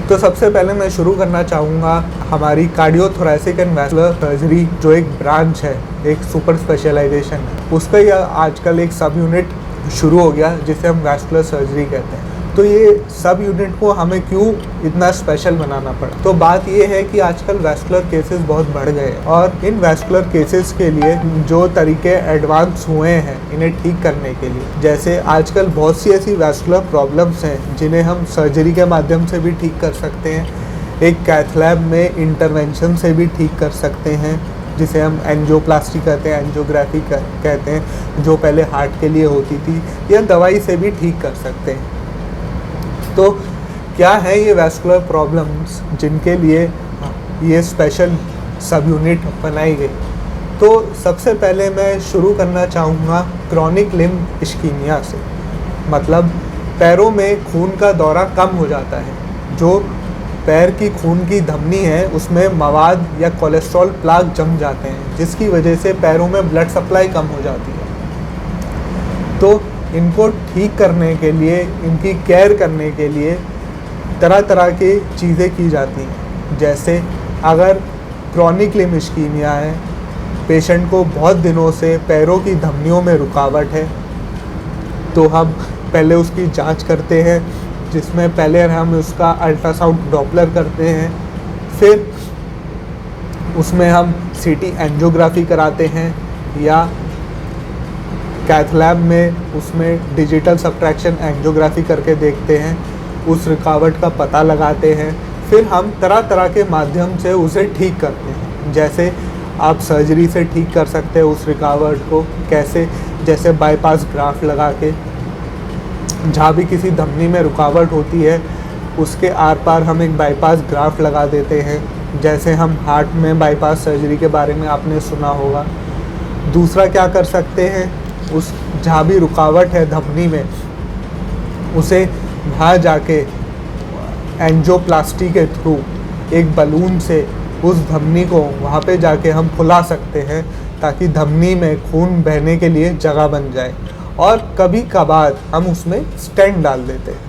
तो सबसे पहले मैं शुरू करना चाहूँगा हमारी कार्डियोथोरैसिक एंड वैस्कुलर सर्जरी जो एक ब्रांच है, एक सुपर स्पेशलाइजेशन है, उसका ही आजकल एक सब यूनिट शुरू हो गया जिसे हम वैस्कुलर सर्जरी कहते हैं। तो ये सब यूनिट को हमें क्यों इतना स्पेशल बनाना पड़ा? तो बात ये है कि आजकल वैस्कुलर केसेस बहुत बढ़ गए और इन वैस्कुलर केसेस के लिए जो तरीके एडवांस हुए हैं इन्हें ठीक करने के लिए, जैसे आजकल बहुत सी ऐसी वैस्कुलर प्रॉब्लम्स हैं जिन्हें हम सर्जरी के माध्यम से भी ठीक कर सकते हैं, एक कैथ लैब में इंटरवेंशन से भी ठीक कर सकते हैं, जिसे हम एंजियोप्लास्टी कहते हैं, एंजियोग्राफी कहते हैं, जो पहले हार्ट के लिए होती थी, या दवाई से भी ठीक कर सकते हैं। तो क्या है ये वैस्कुलर प्रॉब्लम्स जिनके लिए ये स्पेशल सब यूनिट बनाई गई? तो सबसे पहले मैं शुरू करना चाहूँगा क्रॉनिक लिम्ब इश्कीमिया से, मतलब पैरों में खून का दौरा कम हो जाता है। जो पैर की खून की धमनी है उसमें मवाद या कोलेस्ट्रॉल प्लाक जम जाते हैं, जिसकी वजह से पैरों में ब्लड सप्लाई कम हो जाती है। तो इनको ठीक करने के लिए, इनकी केयर करने के लिए तरह तरह की चीज़ें की जाती हैं। जैसे अगर क्रॉनिक लिम्ब इश्कीमिया है, पेशेंट को बहुत दिनों से पैरों की धमनियों में रुकावट है, तो हम पहले उसकी जांच करते हैं, जिसमें पहले हम उसका अल्ट्रासाउंड डॉपलर करते हैं, फिर उसमें हम सीटी एंजियोग्राफी कराते हैं या कैथ लैब में उसमें डिजिटल सब्ट्रैक्शन एंजियोग्राफी करके देखते हैं, उस रुकावट का पता लगाते हैं, फिर हम तरह तरह के माध्यम से उसे ठीक करते हैं। जैसे आप सर्जरी से ठीक कर सकते हैं उस रुकावट को, कैसे? जैसे बाईपास ग्राफ्ट लगा के, जहाँ भी किसी धमनी में रुकावट होती है उसके आर पार हम एक बाईपास ग्राफ्ट लगा देते हैं, जैसे हम हार्ट में बाईपास सर्जरी के बारे में आपने सुना होगा। दूसरा क्या कर सकते हैं, उस जहाँ भी रुकावट है धमनी में, उसे वहाँ जाके एंजियोप्लास्टी के थ्रू एक बलून से उस धमनी को वहाँ पे जाके हम फुला सकते हैं, ताकि धमनी में खून बहने के लिए जगह बन जाए। और कभी कभार हम उसमें स्टेंट डाल देते हैं।